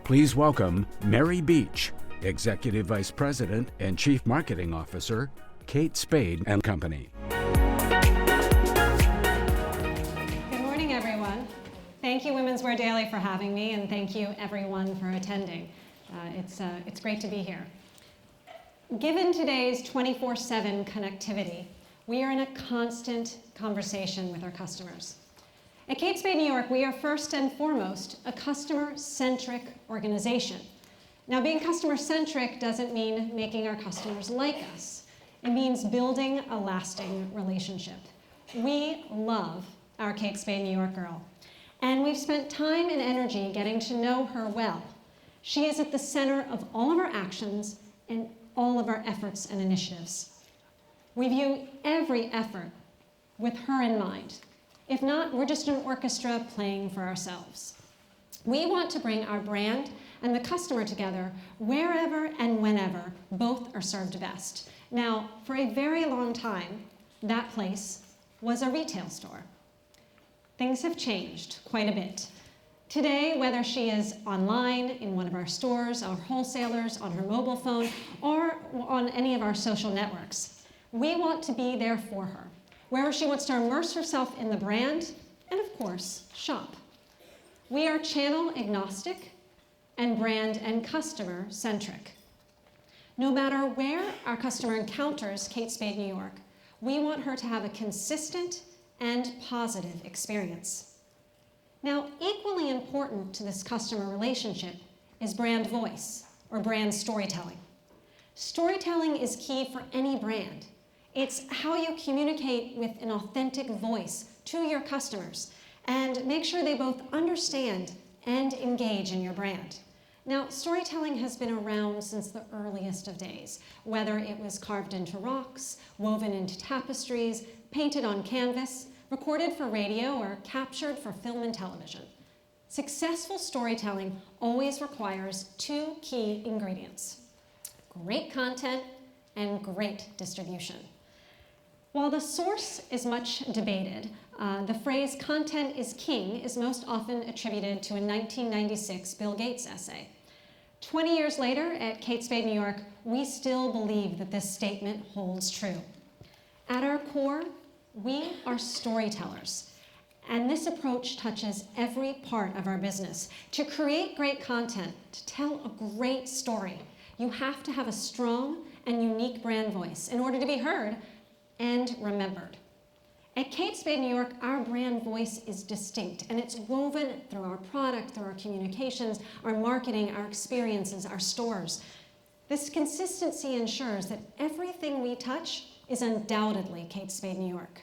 Please welcome Mary Beech, Executive Vice President and Chief Marketing Officer, Kate Spade and Company. Good morning, everyone. Thank you, Women's Wear Daily, for having me, and thank you, everyone, for attending. It's great to be here. Given today's 24/7 connectivity, we are in a constant conversation with our customers. At Kate Spade New York, we are first and foremost a customer-centric organization. Now, being customer-centric doesn't mean making our customers like us. It means building a lasting relationship. We love our Kate Spade New York girl, and we've spent time and energy getting to know her well. She is at the center of all of our actions and all of our efforts and initiatives. We view every effort with her in mind. If not, we're just an orchestra playing for ourselves. We want to bring our brand and the customer together wherever and whenever both are served best. Now, for a very long time, that place was a retail store. Things have changed quite a bit. Today, whether she is online, in one of our stores, our wholesalers, on her mobile phone, or on any of our social networks, we want to be there for her, wherever she wants to immerse herself in the brand, and of course, shop. We are channel agnostic and brand and customer centric. No matter where our customer encounters Kate Spade New York, we want her to have a consistent and positive experience. Now, equally important to this customer relationship is brand voice, or brand storytelling. Storytelling is key for any brand. It's how you communicate with an authentic voice to your customers and make sure they both understand and engage in your brand. Now, storytelling has been around since the earliest of days, whether it was carved into rocks, woven into tapestries, painted on canvas, recorded for radio, or captured for film and television. Successful storytelling always requires two key ingredients: great content and great distribution. While the source is much debated, the phrase "content is king" is most often attributed to a 1996 Bill Gates essay. 20 years later, at Kate Spade New York, we still believe that this statement holds true. At our core, we are storytellers, and this approach touches every part of our business. To create great content, to tell a great story, you have to have a strong and unique brand voice in order to be heard and remembered. At Kate Spade New York, our brand voice is distinct, and it's woven through our product, through our communications, our marketing, our experiences, our stores. This consistency ensures that everything we touch is undoubtedly Kate Spade New York.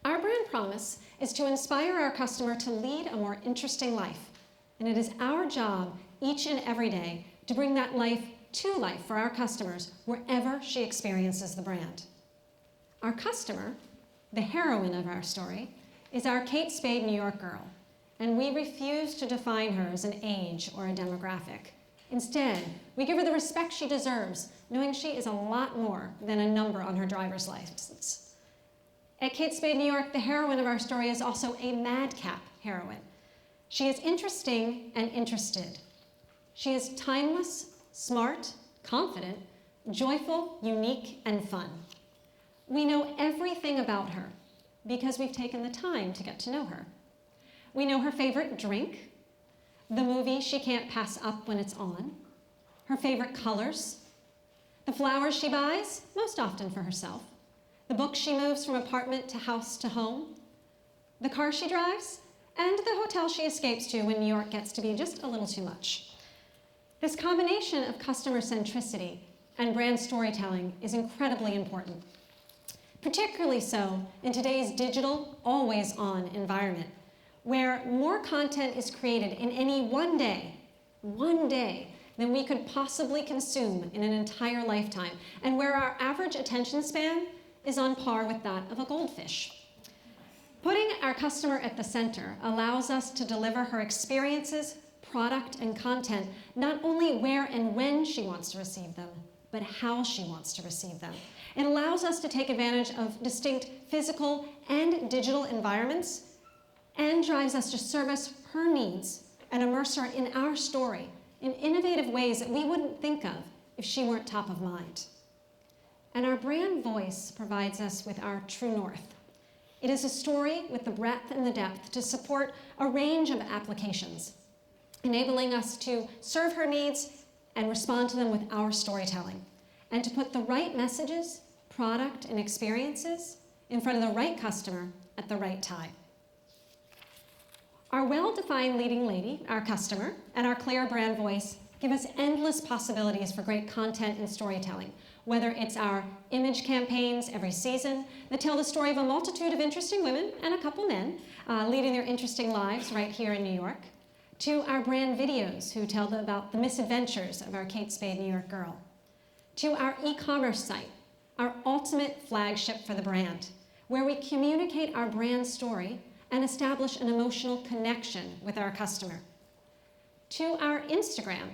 Our brand promise is to inspire our customer to lead a more interesting life, and it is our job each and every day to bring that life to life for our customers wherever she experiences the brand. Our customer, the heroine of our story, is our Kate Spade New York girl, and we refuse to define her as an age or a demographic. Instead, we give her the respect she deserves, knowing she is a lot more than a number on her driver's license. At Kate Spade New York, the heroine of our story is also a madcap heroine. She is interesting and interested. She is timeless, smart, confident, joyful, unique, and fun. We know everything about her because we've taken the time to get to know her. We know her favorite drink, the movie she can't pass up when it's on, her favorite colors, the flowers she buys, most often for herself, the books she moves from apartment to house to home, the car she drives, and the hotel she escapes to when New York gets to be just a little too much. This combination of customer centricity and brand storytelling is incredibly important, particularly so in today's digital, always-on environment, where more content is created in any one day, than we could possibly consume in an entire lifetime, and where our average attention span is on par with that of a goldfish. Putting our customer at the center allows us to deliver her experiences, product, and content, not only where and when she wants to receive them, but how she wants to receive them. It allows us to take advantage of distinct physical and digital environments and drives us to service her needs and immerse her in our story in innovative ways that we wouldn't think of if she weren't top of mind. And our brand voice provides us with our true north. It is a story with the breadth and the depth to support a range of applications, enabling us to serve her needs and respond to them with our storytelling, and to put the right messages, product, and experiences in front of the right customer at the right time. Our well-defined leading lady, our customer, and our clear brand voice give us endless possibilities for great content and storytelling, whether it's our image campaigns every season that tell the story of a multitude of interesting women and a couple men leading their interesting lives right here in New York, to our brand videos who tell about the misadventures of our Kate Spade New York girl, to our e-commerce site, our ultimate flagship for the brand, where we communicate our brand story and establish an emotional connection with our customer, to our Instagram,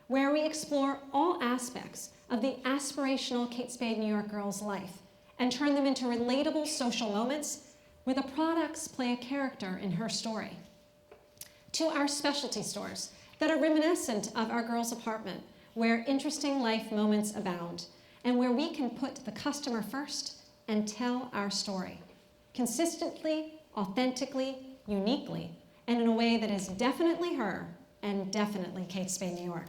where we explore all aspects of the aspirational Kate Spade New York girl's life and turn them into relatable social moments where the products play a character in her story, to our specialty stores that are reminiscent of our girl's apartment, where interesting life moments abound and where we can put the customer first and tell our story consistently, authentically, uniquely, and in a way that is definitely her and definitely Kate Spade New York.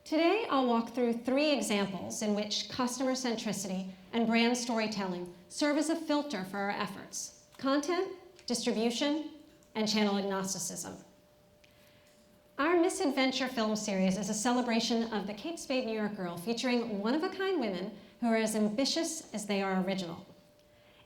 Today, I'll walk through 3 examples in which customer centricity and brand storytelling serve as a filter for our efforts: content, distribution, and channel agnosticism. Our Misadventure film series is a celebration of the Kate Spade New York girl, featuring one-of-a-kind women who are as ambitious as they are original.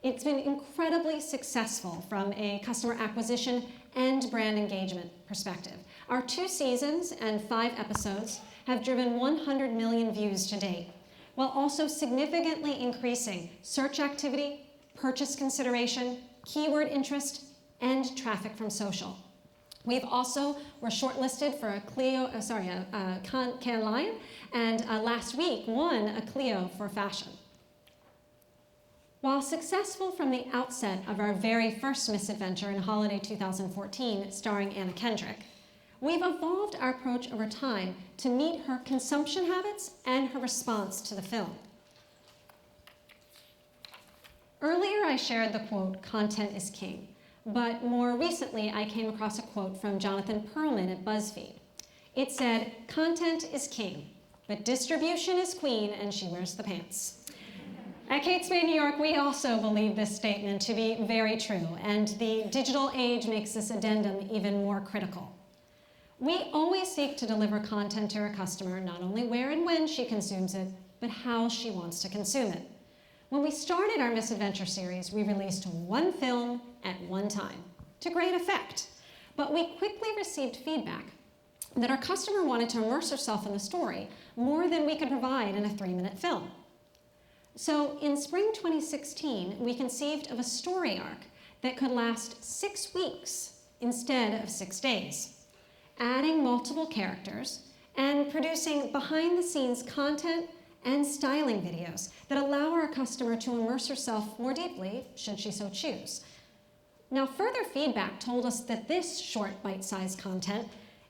It's been incredibly successful from a customer acquisition and brand engagement perspective. Our 2 seasons and 5 episodes have driven 100 million views to date, while also significantly increasing search activity, purchase consideration, keyword interest, and traffic from social. We're shortlisted for a Cannes Lion, and last week won a Clio for fashion. While successful from the outset of our very first misadventure in holiday 2014, starring Anna Kendrick, we've evolved our approach over time to meet her consumption habits and her response to the film. Earlier, I shared the quote, "Content is king," but more recently, I came across a quote from Jonathan Perlman at BuzzFeed. It said, "Content is king, but distribution is queen, and she wears the pants." At Kate Spade New York, we also believe this statement to be very true, and the digital age makes this addendum even more critical. We always seek to deliver content to our customer, not only where and when she consumes it, but how she wants to consume it. When we started our Misadventure series, we released 1 film at one time, to great effect. But we quickly received feedback that our customer wanted to immerse herself in the story more than we could provide in a 3-minute film. So in spring 2016, we conceived of a story arc that could last 6 weeks instead of 6 days, adding multiple characters and producing behind-the-scenes content and styling videos that allow our customer to immerse herself more deeply, should she so choose. Now, further feedback told us that this short, bite-sized content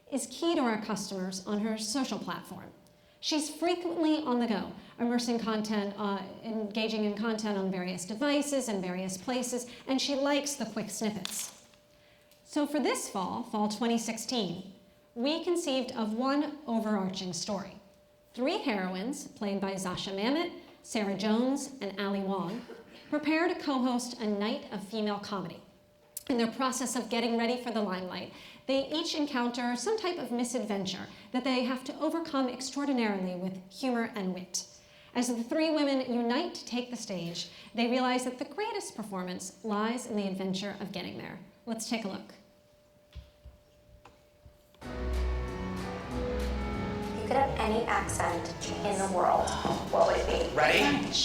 is key to our customers on her social platform. She's frequently on the go, immersing content, engaging in content on various devices and various places, and she likes the quick snippets. So for this fall 2016, we conceived of one overarching story. 3 heroines, played by Zasha Mamet, Sarah Jones, and Ali Wong, prepare to co-host a night of female comedy. In their process of getting ready for the limelight, they each encounter some type of misadventure that they have to overcome extraordinarily with humor and wit. As the 3 women unite to take the stage, they realize that the greatest performance lies in the adventure of getting there. Let's take a look. You could have any accent in the world. What would it be? Ready?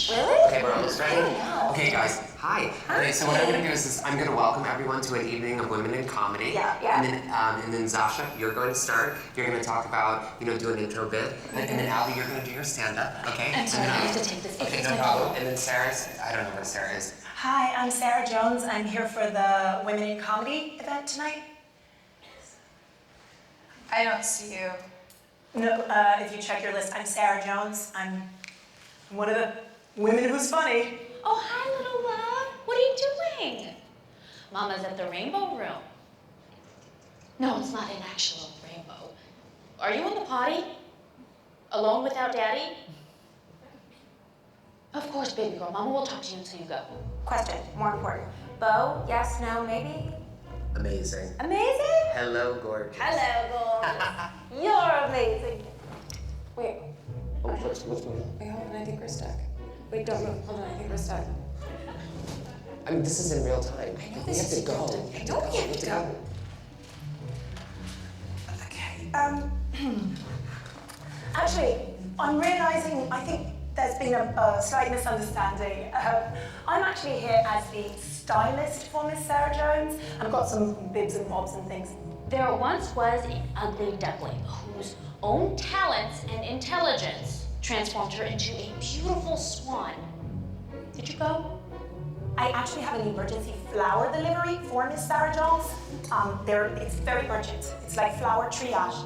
Really? Okay, we're almost ready. No. Okay, guys. Hi. Okay, so what I'm gonna do is I'm gonna welcome everyone to an evening of women in comedy. Yeah. And then Zasha, you're going to start. You're gonna talk about, do an intro bit, and then Ali, you're gonna do your stand-up. Okay. I'm sorry, I have to take this. Okay, no problem. And then Sarah's. I don't know where Sarah is. Hi, I'm Sarah Jones. I'm here for the Women in Comedy event tonight. I don't see you. No, if you check your list, I'm Sarah Jones. I'm one of the women who's funny. Oh, hi, little love. What are you doing? Mama's at the Rainbow Room. No, it's not an actual rainbow. Are you in the potty? Alone without Daddy? Of course, baby girl. Mama will talk to you until you go. Question, more important. Beau, yes, no, maybe? Amazing. Amazing? Hello, gorgeous. Hello, gorgeous. You're amazing. Wait. Oh, what's going on? Wait, hold on, I think we're stuck. Wait, don't move. Hold on, I think we're stuck. I mean, this is in real time. I know We this have is to go. scripted. I know we have to go. Okay. Actually, I'm realizing, I think there's been a slight misunderstanding. I'm actually here as the stylist for Miss Sarah Jones. I've got some bibs and bobs and things. There once was an ugly duckling whose own talents and intelligence transformed her into a beautiful swan. Did you go? I actually have an emergency flower delivery for Miss Sarah Jones. It's very urgent. It's like flower triage.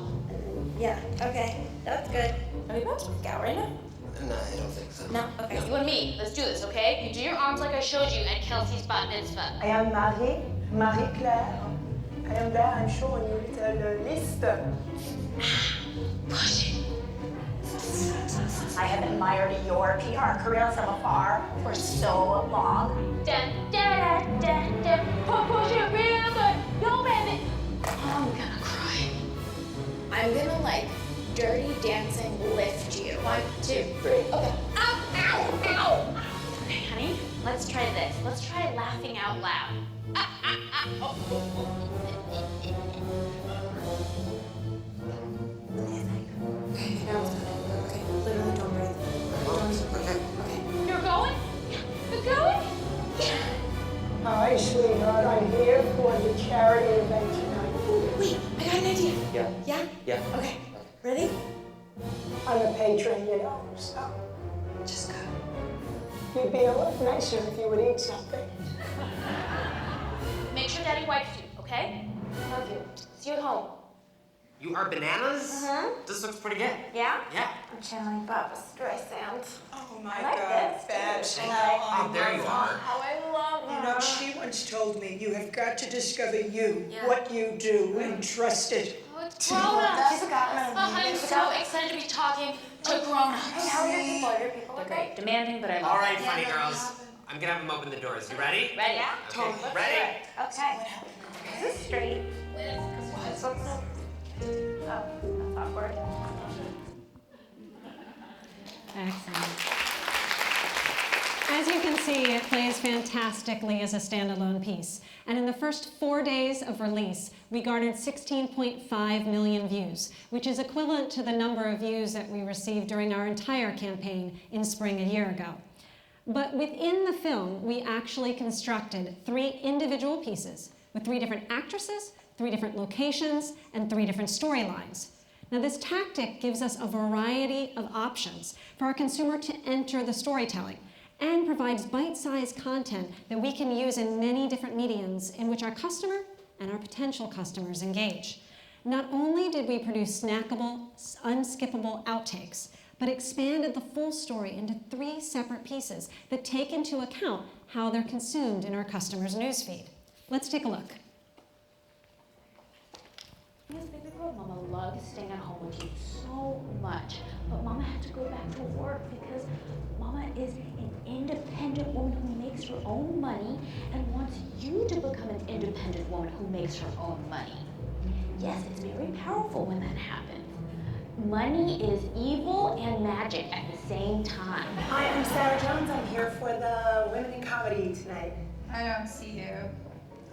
Yeah, okay. That's good. Are we about to work out right now? No, I don't think so. No? Okay. You and me, let's do this, okay? You do your arms like I showed you at Kelsey's bat mitzvah. I am Marie-Claire. I am there, I'm showing you a little list. Push it. I have admired your PR career from afar for so long. Dun, da, da, da, da. Push it real good. Yo, baby. I'm gonna cry. I'm gonna like dirty dancing lift you. 1, 2, 3. Okay. Ow, ow, ow. Okay, honey, let's try this. Let's try laughing out loud. Okay, now it's done. Okay, literally don't breathe. Okay. You're going? You're going? Hi, sweetheart. I'm here for the charity event tonight. Wait, I got an idea. Yeah. Yeah? Yeah. Okay. Ready? I'm a patron, you know, so Just go. you'd be a lot nicer if you would eat something. Make sure Daddy wipes you, okay? Love you. See you at home. You are bananas? Uh-huh. This looks pretty good. Yeah? Yeah. I'm channeling Barbra Streisand. Oh my I like God, this. Babs, I how like- Oh, there you are. How I love You know, she once told me, you have got to discover you, Yeah. what you do, and trust it. Oh, it's grown-ups. That's Scotland. I'm so excited to be talking to grown-ups. Hey, how are your people? Your people are great. Demanding, but I love All right, it. funny girls. I'm gonna have them open the doors. You ready? Ready? Yeah? Okay. Let's Ready? do it. Okay. This is straight. What's up? Oh, that's awkward. Excellent. As you can see, it plays fantastically as a standalone piece. And in the first 4 days of release, we garnered 16.5 million views, which is equivalent to the number of views that we received during our entire campaign in spring a year ago. But within the film, we actually constructed 3 individual pieces with 3 different actresses, 3 different locations, and 3 different storylines. Now, this tactic gives us a variety of options for our consumer to enter the storytelling and provides bite-sized content that we can use in many different mediums in which our customer and our potential customers engage. Not only did we produce snackable, unskippable outtakes, but expanded the full story into 3 separate pieces that take into account how they're consumed in our customers' newsfeed. Let's take a look. Yes, baby girl, Mama loves staying at home with you so much. But Mama had to go back to work because Mama is an independent woman who makes her own money and wants you to become an independent woman who makes her own money. Yes, it's very powerful when that happens. Money is evil and magic at the same time. Hi, I'm Sarah Jones. I'm here for the Women in Comedy tonight. I don't see you.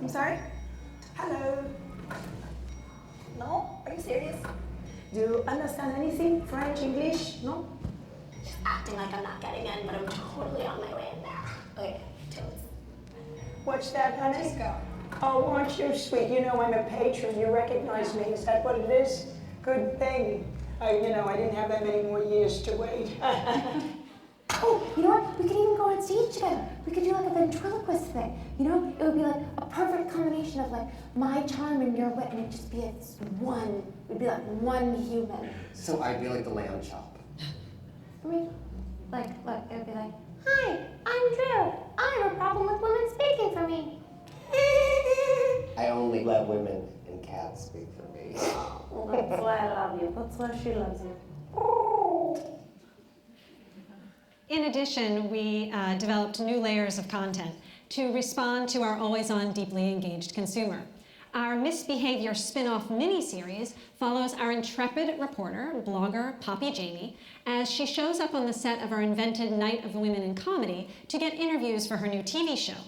I'm sorry? Hello. No? Are you serious? Do you understand anything? French, English? No? Just acting like I'm not getting in, but I'm totally on my way in there. Okay, totes. What's that, honey? Just go. Oh, aren't you sweet? You know I'm a patron. You recognize me. Is that what it is? Good thing. I didn't have that many more years to wait. Oh, you know what? We could even go on stage together. We could do like a ventriloquist thing, you know? It would be like a perfect combination of like my charm and your wit, and it'd just be like it'd be like one human. So I'd be like the lamb chop. I mean, like, look, it would be like, hi, I'm Drew. I have a problem with women speaking for me. I only let women and cats speak for me. Well, that's why I love you. That's why she loves you. In addition, we developed new layers of content to respond to our always-on, deeply engaged consumer. Our Misbehavior spin-off mini-series follows our intrepid reporter, blogger Poppy Jamie, as she shows up on the set of our invented Night of Women in Comedy to get interviews for her new TV show.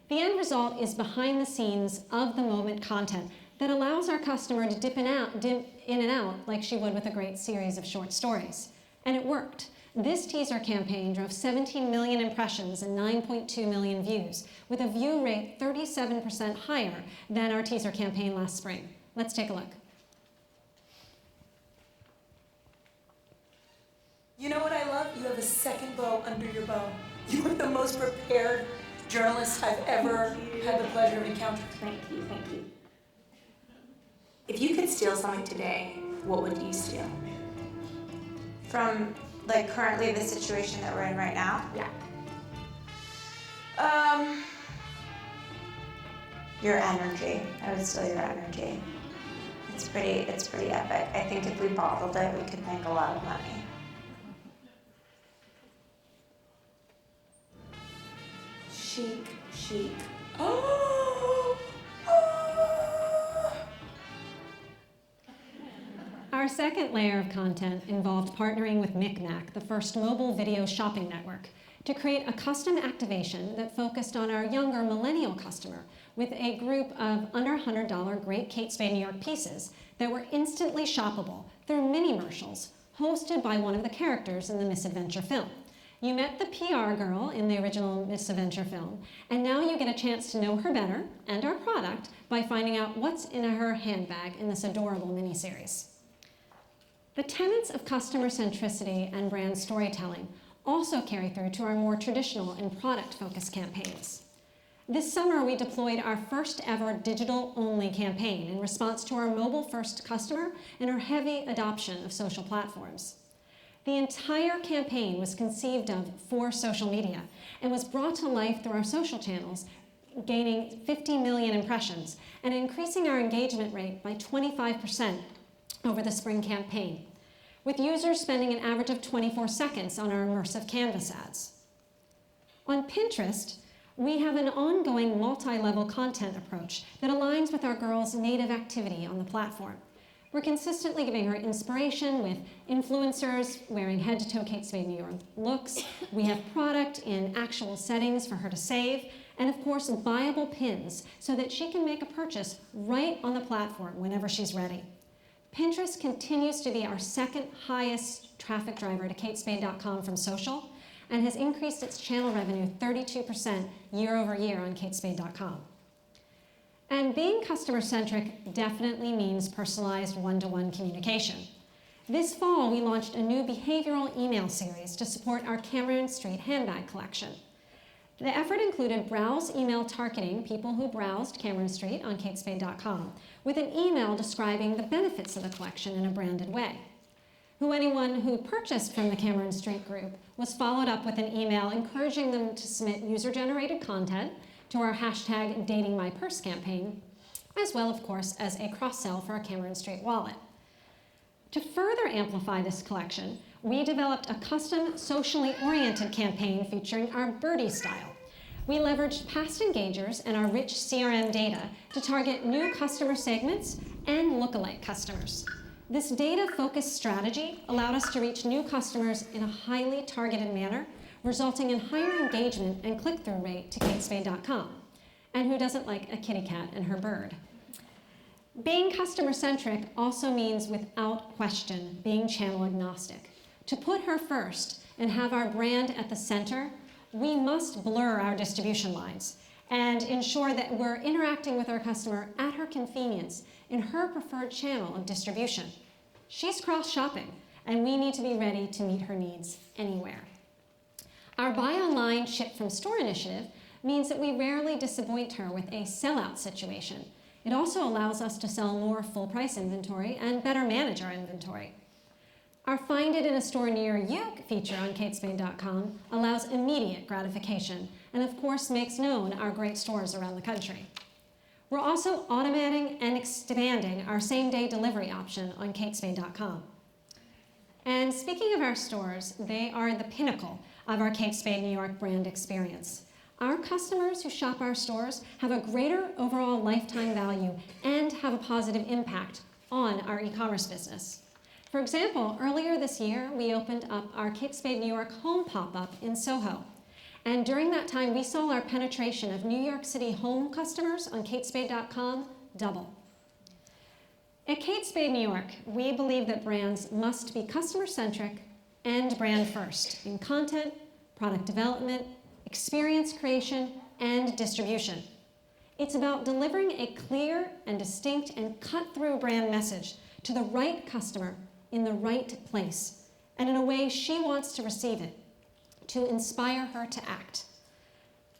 The end result is behind-the-scenes, of-the-moment content that allows our customer to dip in and out like she would with a great series of short stories. And it worked. This teaser campaign drove 17 million impressions and 9.2 million views, with a view rate 37% higher than our teaser campaign last spring. Let's take a look. You know what I love? You have a second bow under your bow. You are the most prepared journalist I've ever had the pleasure of encountering. Thank you, thank you. If you could steal something today, what would you steal? From, like, currently the situation that we're in right now? Yeah. Your energy. I would steal your energy. It's pretty epic. I think if we bottled it, we could make a lot of money. Chic, chic. Our second layer of content involved partnering with Micmac, the first mobile video shopping network, to create a custom activation that focused on our younger millennial customer with a group of under $100 great Kate Spade New York pieces that were instantly shoppable through mini-mercials hosted by one of the characters in the Misadventure film. You met the PR girl in the original Misadventure film, and now you get a chance to know her better and our product by finding out what's in her handbag in this adorable miniseries. The tenets of customer centricity and brand storytelling also carry through to our more traditional and product-focused campaigns. This summer, we deployed our first ever digital-only campaign in response to our mobile-first customer and her heavy adoption of social platforms. The entire campaign was conceived of for social media and was brought to life through our social channels, gaining 50 million impressions and increasing our engagement rate by 25% over the spring campaign, with users spending an average of 24 seconds on our immersive canvas ads. On Pinterest, we have an ongoing multi-level content approach that aligns with our girls' native activity on the platform. We're consistently giving her inspiration with influencers wearing head-to-toe Kate Spade New York looks. We have product in actual settings for her to save, and of course, buyable pins so that she can make a purchase right on the platform whenever she's ready. Pinterest continues to be our second highest traffic driver to katespade.com from social and has increased its channel revenue 32% year over year on katespade.com. And being customer-centric definitely means personalized one-to-one communication. This fall, we launched a new behavioral email series to support our Cameron Street handbag collection. The effort included browse email targeting people who browsed Cameron Street on katespade.com with an email describing the benefits of the collection in a branded way. Anyone who purchased from the Cameron Street group was followed up with an email encouraging them to submit user-generated content to our hashtag #DatingMyPurse campaign, as well, of course, as a cross-sell for our Cameron Street wallet. To further amplify this collection, we developed a custom socially oriented campaign featuring our birdie style. We leveraged past engagers and our rich CRM data to target new customer segments and lookalike customers. This data-focused strategy allowed us to reach new customers in a highly targeted manner, resulting in higher engagement and click-through rate to katespade.com. And who doesn't like a kitty cat and her bird? Being customer-centric also means, without question, being channel agnostic. To put her first and have our brand at the center, we must blur our distribution lines and ensure that we're interacting with our customer at her convenience in her preferred channel of distribution. She's cross-shopping, and we need to be ready to meet her needs anywhere. Our Buy Online, Ship from Store initiative means that we rarely disappoint her with a sellout situation. It also allows us to sell more full-price inventory and better manage our inventory. Our Find It in a Store Near You feature on katespade.com allows immediate gratification and of course makes known our great stores around the country. We're also automating and expanding our same-day delivery option on katespade.com. And speaking of our stores, they are the pinnacle of our Kate Spade New York brand experience. Our customers who shop our stores have a greater overall lifetime value and have a positive impact on our e-commerce business. For example, earlier this year, we opened up our Kate Spade New York home pop-up in Soho. And during that time, we saw our penetration of New York City home customers on katespade.com double. At Kate Spade New York, we believe that brands must be customer-centric and brand-first in content, product development, experience creation, and distribution. It's about delivering a clear and distinct and cut-through brand message to the right customer in the right place, and in a way she wants to receive it, to inspire her to act.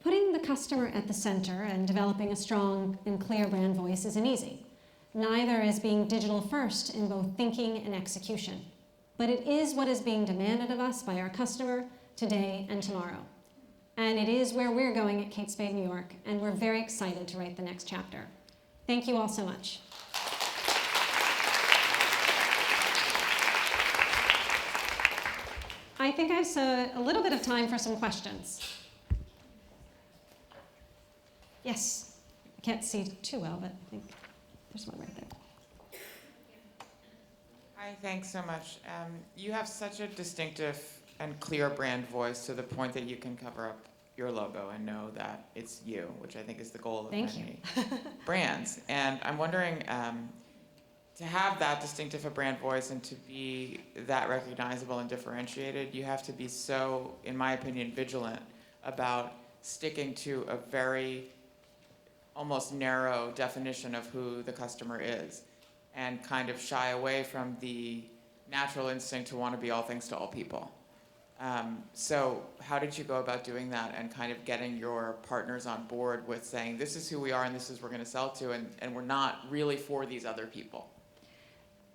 Putting the customer at the center and developing a strong and clear brand voice isn't easy. Neither is being digital first in both thinking and execution. But it is what is being demanded of us by our customer today and tomorrow. And it is where we're going at Kate Spade New York, and we're very excited to write the next chapter. Thank you all so much. I think I have a little bit of time for some questions. Yes, I can't see too well, but I think there's one right there. Hi, thanks so much. You have such a distinctive and clear brand voice to the point that you can cover up your logo and know that it's you, which I think is the goal of many brands. And I'm wondering, to have that distinctive a brand voice and to be that recognizable and differentiated, you have to be so, in my opinion, vigilant about sticking to a very almost narrow definition of who the customer is and kind of shy away from the natural instinct to want to be all things to all people. So how did you go about doing that and kind of getting your partners on board with saying, this is who we are and this is who we're going to sell to, and we're not really for these other people?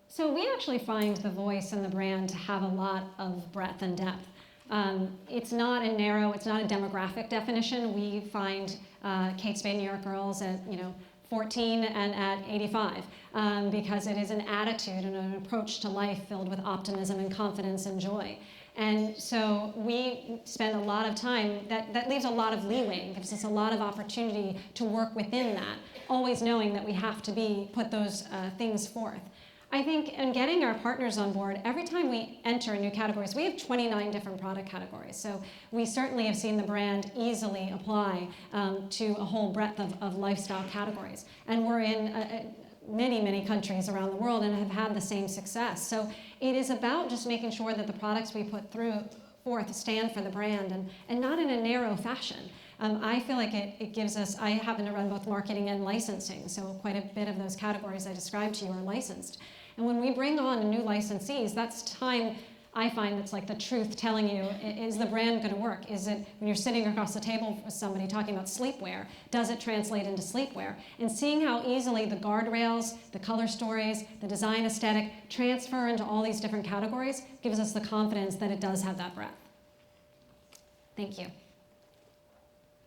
So we actually find the voice and the brand to have a lot of breadth and depth. It's not a narrow, it's not a demographic definition. We find Kate Spade New York girls at 14 and at 85 because it is an attitude and an approach to life filled with optimism and confidence and joy. And so we spend a lot of time, that leaves a lot of leeway and gives us a lot of opportunity to work within that, always knowing that we have to put those things forth. I think in getting our partners on board, every time we enter new categories, we have 29 different product categories. So we certainly have seen the brand easily apply to a whole breadth of lifestyle categories. And we're in many, many countries around the world and have had the same success. So it is about just making sure that the products we put forth stand for the brand and not in a narrow fashion. I feel like it gives us, I happen to run both marketing and licensing, so quite a bit of those categories I described to you are licensed. And when we bring on new licensees, that's time I find it's like the truth telling you, is the brand going to work? Is it, when you're sitting across the table with somebody talking about sleepwear, does it translate into sleepwear? And seeing how easily the guardrails, the color stories, the design aesthetic transfer into all these different categories gives us the confidence that it does have that breadth. Thank you.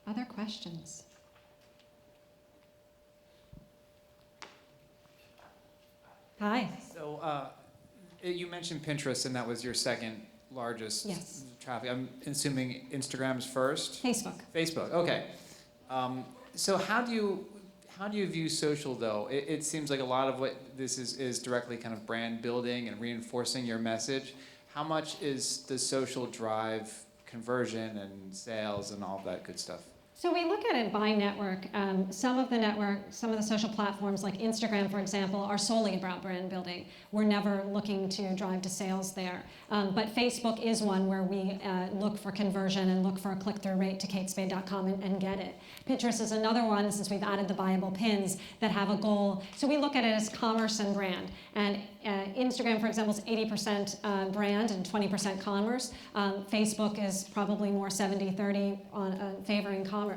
Other questions? Hi. So you mentioned Pinterest, and that was your second largest traffic. I'm assuming Instagram's first? Facebook. Facebook, okay. So how do you view social, though? It seems like a lot of what this is directly kind of brand building and reinforcing your message. How much is the social drive conversion and sales and all of that good stuff? So we look at it by network. Some of the social platforms like Instagram, for example, are solely about brand building. We're never looking to drive to sales there. But Facebook is one where we look for conversion and look for a click-through rate to katespade.com and get it. Pinterest is another one, since we've added the buyable pins, that have a goal. So we look at it as commerce and brand. And Instagram, for example, is 80% brand and 20% commerce. Facebook is probably more 70-30 on favoring commerce.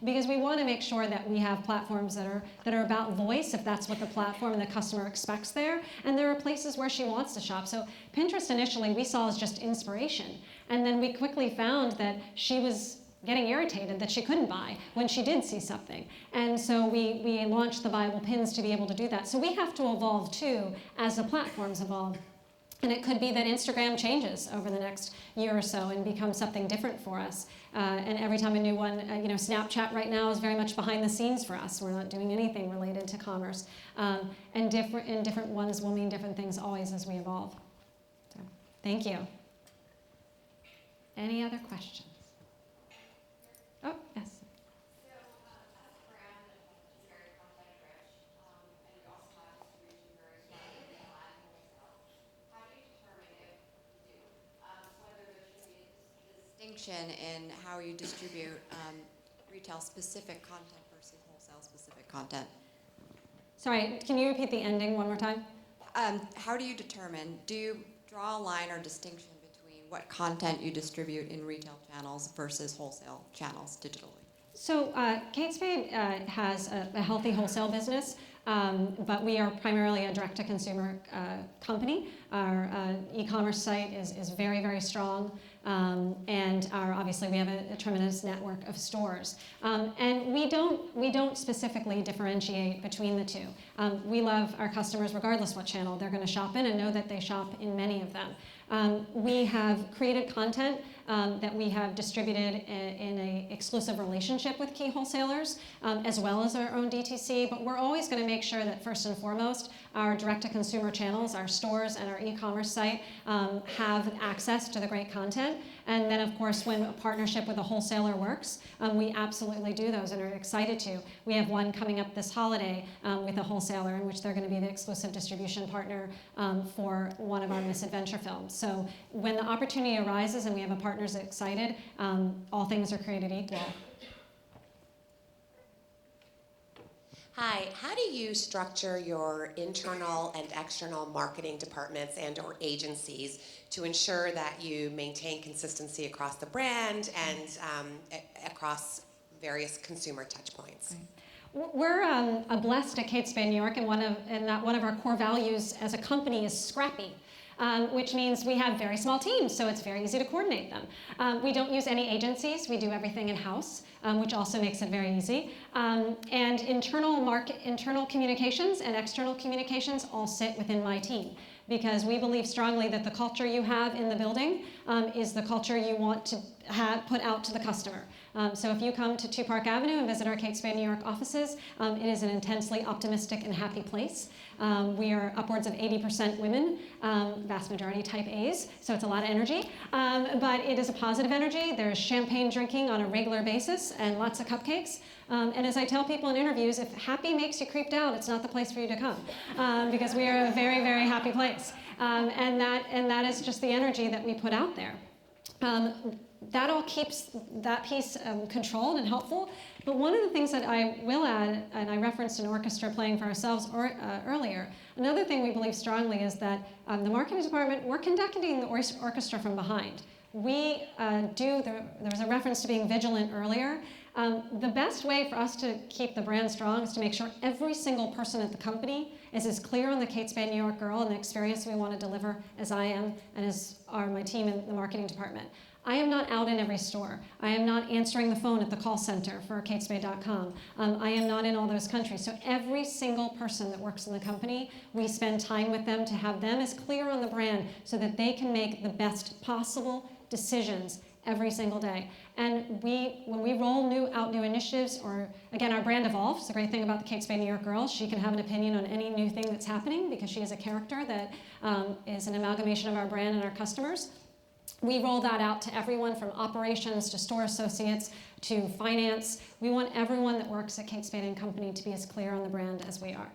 Because we want to make sure that we have platforms that are about voice, if that's what the platform and the customer expects there, and there are places where she wants to shop. So Pinterest initially we saw as just inspiration, and then we quickly found that she was getting irritated that she couldn't buy when she did see something. And so we launched the buyable pins to be able to do that. So we have to evolve too as the platforms evolve. And it could be that Instagram changes over the next year or so and becomes something different for us. And every time a new one, Snapchat right now is very much behind the scenes for us. We're not doing anything related to commerce. And different ones will mean different things always as we evolve. So, thank you. Any other questions? Oh, yes. In how you distribute retail-specific content versus wholesale-specific content. Sorry, can you repeat the ending one more time? How do you draw a line or distinction between what content you distribute in retail channels versus wholesale channels digitally? So Kate Spade has a healthy wholesale business, but we are primarily a direct-to-consumer company. Our e-commerce site is very, very strong, and obviously we have a tremendous network of stores. And we don't specifically differentiate between the two. We love our customers regardless what channel they're going to shop in, and know that they shop in many of them. We have created content that we have distributed in an exclusive relationship with key wholesalers, as well as our own DTC, but we're always going to make sure that first and foremost, our direct-to-consumer channels, our stores and our e-commerce site have access to the great content. And then, of course, when a partnership with a wholesaler works, we absolutely do those and are excited to. We have one coming up this holiday with a wholesaler in which they're going to be the exclusive distribution partner for one of our misadventure films. So when the opportunity arises and we have a partners excited, all things are created equal. Hi, how do you structure your internal and external marketing departments and or agencies to ensure that you maintain consistency across the brand and across various consumer touch points? We're blessed at Kate Spade New York, and one of our core values as a company is scrappy. Which means we have very small teams, so it's very easy to coordinate them. We don't use any agencies. We do everything in-house, which also makes it very easy. And internal communications and external communications all sit within my team, because we believe strongly that the culture you have in the building is the culture you want to put out to the customer. So if you come to 2 Park Avenue and visit our Kate Spade New York offices, it is an intensely optimistic and happy place. We are upwards of 80% women, vast majority type A's, so it's a lot of energy. But it is a positive energy. There's champagne drinking on a regular basis and lots of cupcakes. And as I tell people in interviews, if happy makes you creeped out, it's not the place for you to come, because we are a very, very happy place. And that is just the energy that we put out there. That all keeps that piece controlled and helpful. But one of the things that I will add, and I referenced an orchestra playing for ourselves earlier, another thing we believe strongly is that the marketing department, we're conducting the orchestra from behind. There was a reference to being vigilant earlier. The best way for us to keep the brand strong is to make sure every single person at the company is as clear on the Kate Spade New York girl and the experience we want to deliver as I am and as are my team in the marketing department. I am not out in every store. I am not answering the phone at the call center for katespade.com. I am not in all those countries. So every single person that works in the company, we spend time with them to have them as clear on the brand so that they can make the best possible decisions every single day. And when we roll out new initiatives, or again, our brand evolves. The great thing about the Kate Spade New York girl, she can have an opinion on any new thing that's happening because she is a character that is an amalgamation of our brand and our customers. We roll that out to everyone from operations to store associates to finance. We want everyone that works at Kate Spade & Company to be as clear on the brand as we are.